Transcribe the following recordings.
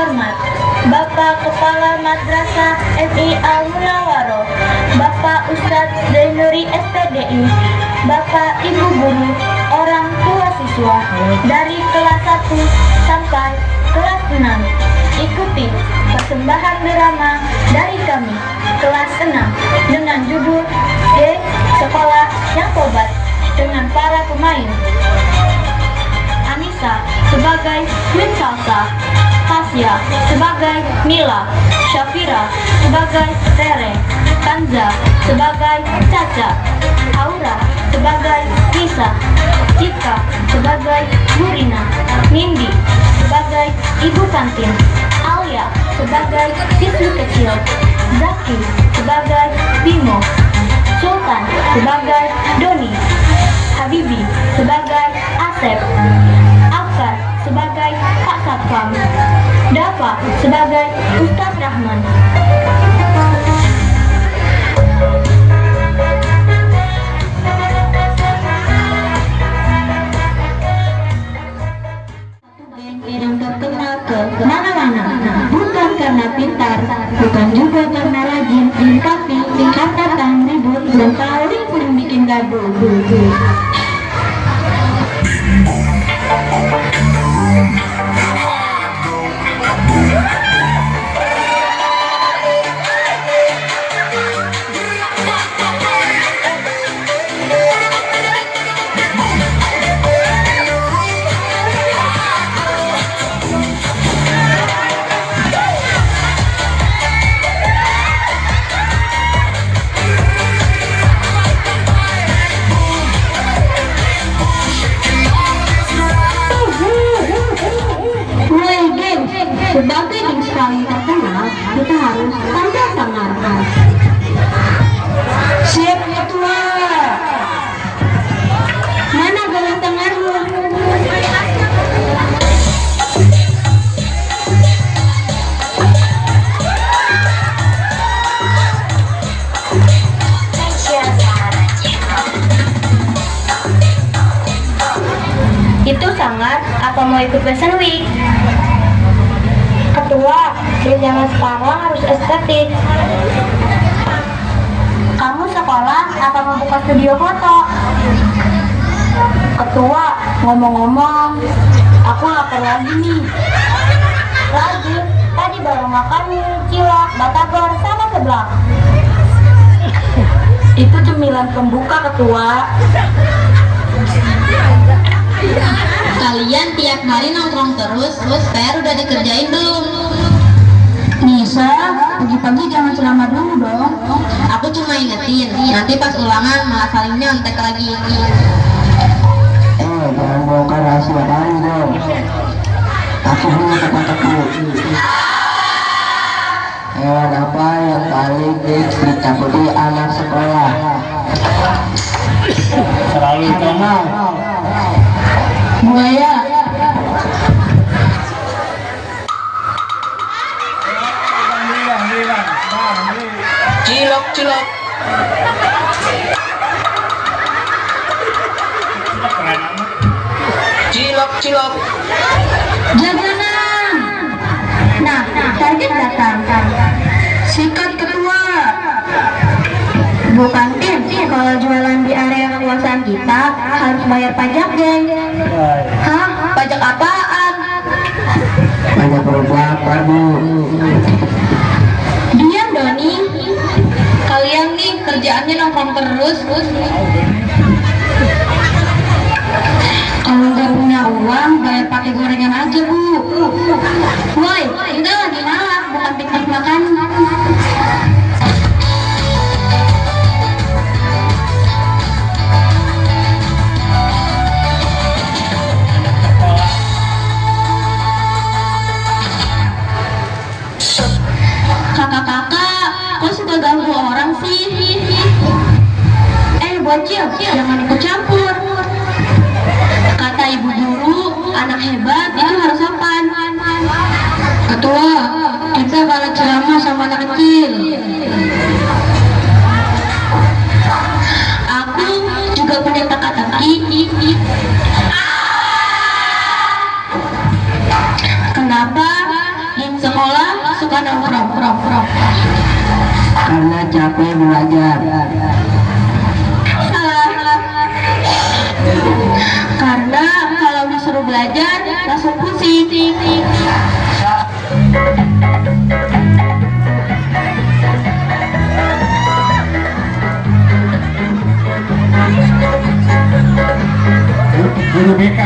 terhormat Bapak Kepala Madrasah FI Al Munawaroh, Bapak Ustadz Zainuri SPDI, Bapak Ibu Guru, orang tua siswa dari kelas 1 sampai kelas 6. Ikuti persembahan drama dari kami kelas 6 dengan judul G Sekolah yang Tobat dengan para pemain Anissa sebagai Queen Salsa, Tasya sebagai Mila, Syafira sebagai Tere, Kanza sebagai Caca, Aura sebagai Lisa, Cika sebagai Burina, Nindi sebagai Ibu Kantin, Alia sebagai siswi kecil, Zaki sebagai Bimo, Sultan sebagai Doni, Habibi sebagai Asep, Afkar sebagai Pak Satpam, Dava sebagai Ustaz Rahman. Yang terkenal ke mana-mana, bukan karena pintar, bukan juga karena rajin, tapi karena tak ribut dan paling sering bikin gaduh. Sebagai yang paling terkenal, kita harus tampil sangar. Siap ketua. Mana bola tanganmu? Itu sangar apa mau ikut fashion week? Ketua, di zaman sekarang harus estetik. Kamu sekolah apa mau buka studio foto? Ketua, ngomong-ngomong, aku lapar lagi nih. Lagi, tadi baru makan cilok, batagor, sama seblak. Itu cemilan pembuka, Ketua. Kalian tiap hari nongkrong terus PR udah dikerjain belum? Nisa, pagi-pagi jangan ceramah dulu dong. Aku cuma ingetin, nanti pas ulangan malah saling nyontek lagi. Jangan bongkar rahasia kali dong. Aku punya kata-kata. Hewan apa yang paling ditakuti anak sekolah? Selalu kenal. Buaya. Cilok. Cilok. Jajanan. Nah, target datang. Sikat ketua. Bukan kalau jualan di area kekuasaan kita harus bayar pajak, geng. Hah? Pajak apaan? Banyak berapa, Bu? Diam, Doni. Kalian nih kerjaannya nongkrong terus. Kalau nggak punya uang, bayar pakai gorengan aja, Bu. Woi, kita lagi nalak, bukan piknik makan. Kakak-kakak, kok suka ganggu orang sih? Bocil, jangan ikut campur. Kata ibu guru, anak hebat itu harus sopan. Ketua, kita kalau ceramah sama anak kecil. Aku juga punya teka-teki. Kenapa yang sekolah suka nongkrong. Karena capek belajar. Salah. Karena kalau disuruh belajar langsung pusing. Guru BK.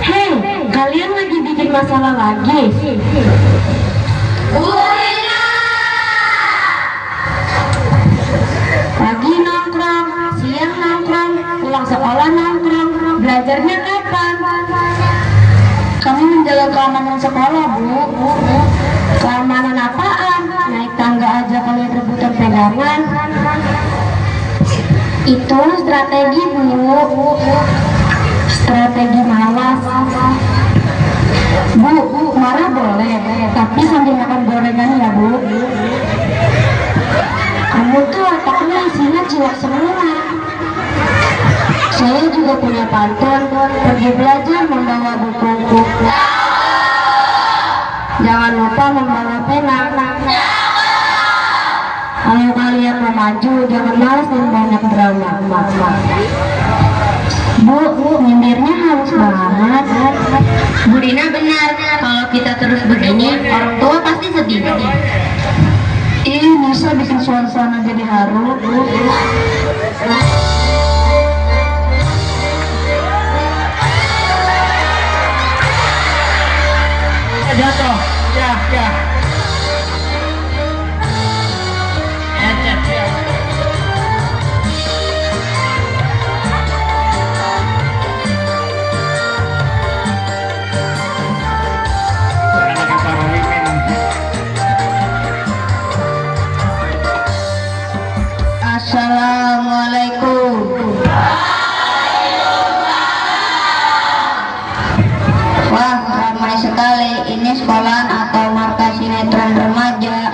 Hei, kalian lagi bikin masalah lagi? Pagi nongkrong, siang nongkrong, pulang sekolah nongkrong, belajarnya kapan? Kami menjaga keamanan sekolah, Bu. Keamanan apaan? Naik tangga aja kalian rebutan pegangan. Itu strategi, Bu. Strategi malas. Bu, marah boleh, tapi sambil makan gorengan ya, Bu. Kamu tuh otaknya isinya cilok semua. Saya juga punya pantun, pergi belajar membawa buku. Jangan lupa membawa pena. Kalau kalian mau maju, jangan malas dan banyak drama. Bu, nyindirnya halus banget. Bu Dina benar, kalau kita terus begini, orang tua pasti sedih. Bisa bikin suasana jadi haru. Jatuh. Ya. Assalamualaikum. Wah, ramai sekali. Ini sekolahan atau markas sinetron remaja.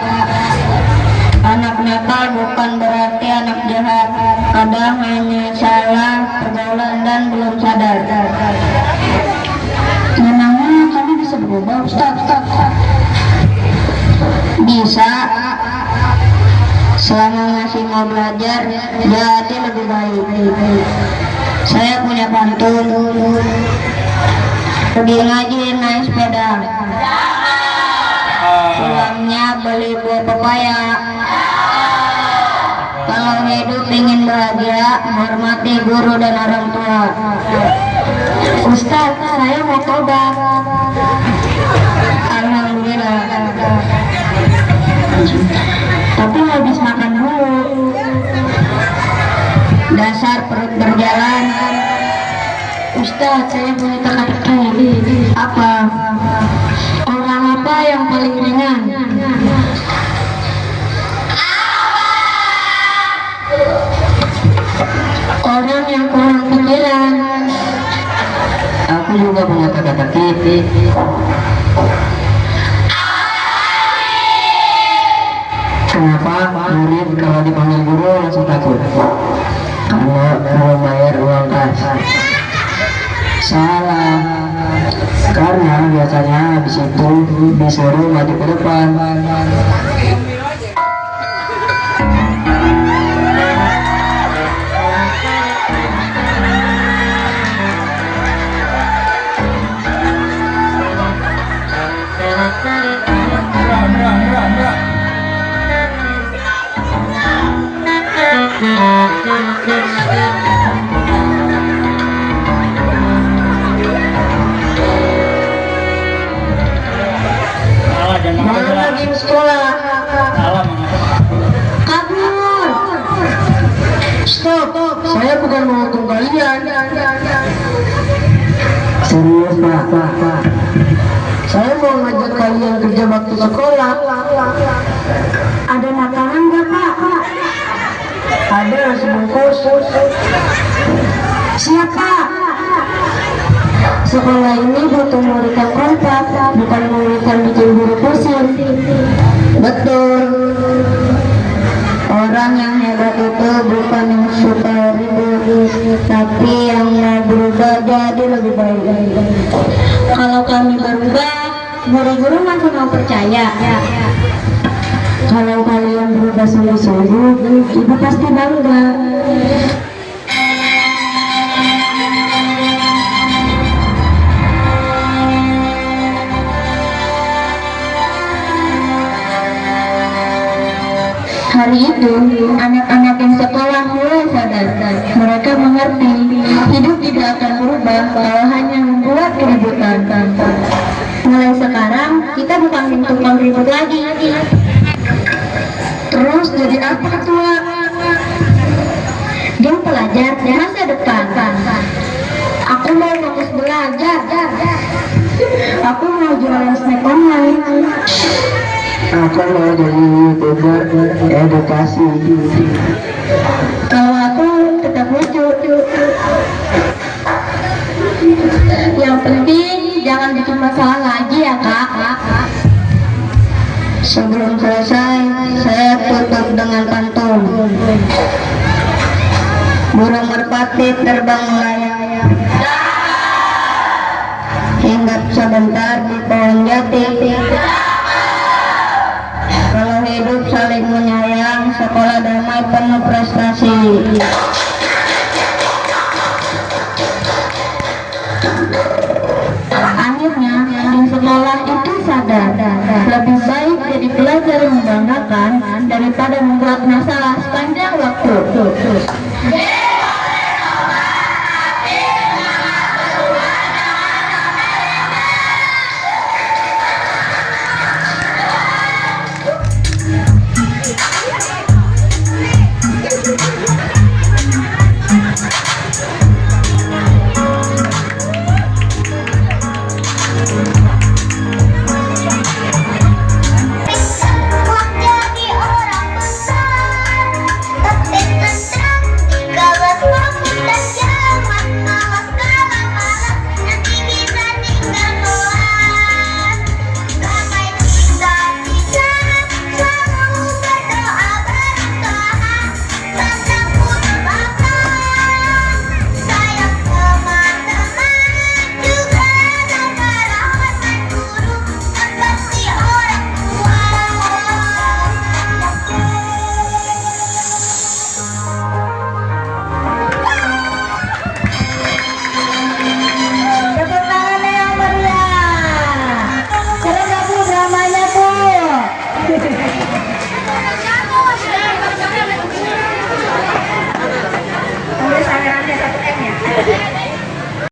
Anak nakal bukan berarti anak jahat. Kadang hanya salah pergaulan dan belum sadar. Memangnya kami bisa berubah, Ustaz? Bisa. Selama masih mau belajar, jadi lebih baik. Saya punya pantun. Pergi ngaji naik sepeda, pulangnya beli buah pepaya. Kalau hidup ingin bahagia, hormati guru dan orang tua. Ustaz, saya mau tobat. Alhamdulillah. Tapi habis makan dulu. Dasar perut berjalan. Ustaz, saya punya teka-teki. Apa? Orang apa yang paling ringan? Orang yang kurang pikiran. Aku juga punya teka-teki. Kenapa murid kalau dipanggil guru langsung takut? Karena belum bayar uang kas. Salah. Karena biasanya habis itu disuruh maju ke depan. Mana lagi sekolah? Kabur. Stop, saya bukan menghukum kalian. Serius pak. Saya mau ngajak kalian kerja waktu sekolah. Ada makanan nggak, Pak? Ada sebungkus. Siapa? Sekolah ini butuh murid yang kompak, bukan murid yang bikin guru pusing. Betul. Orang yang hebat itu bukan yang suka ribut, tapi yang mau berubah jadi lebih baik. Kalau kami berubah, guru-guru masih mau percaya. Kalau kalian berubah sungguh-sungguh, ibu pasti bangga. Hari itu, anak-anak yang sekolah mulai sadar. Mereka mengerti, hidup tidak akan berubah kalau hanya membuat keributan. Mulai sekarang, kita bukan tukang ribut lagi. Terus jadi apa ketua? Dia pelajar masa depan. Aku mau fokus belajar. Aku mau jualan snack online. Aku mau jadi YouTuber edukasi. Kalau aku tetap lucu. Yang penting jangan bikin masalah lagi ya kak. Sebelum selesai, saya tutup dengan pantun. Burung merpati terbang melayang, hinggap sebentar di pohon jati. Kalau hidup saling menyayang, sekolah damai penuh prestasi. Akhirnya, di sekolah itu sadar, lebih baik jadi pelajar yang membanggakan daripada membuat masalah sepanjang waktu.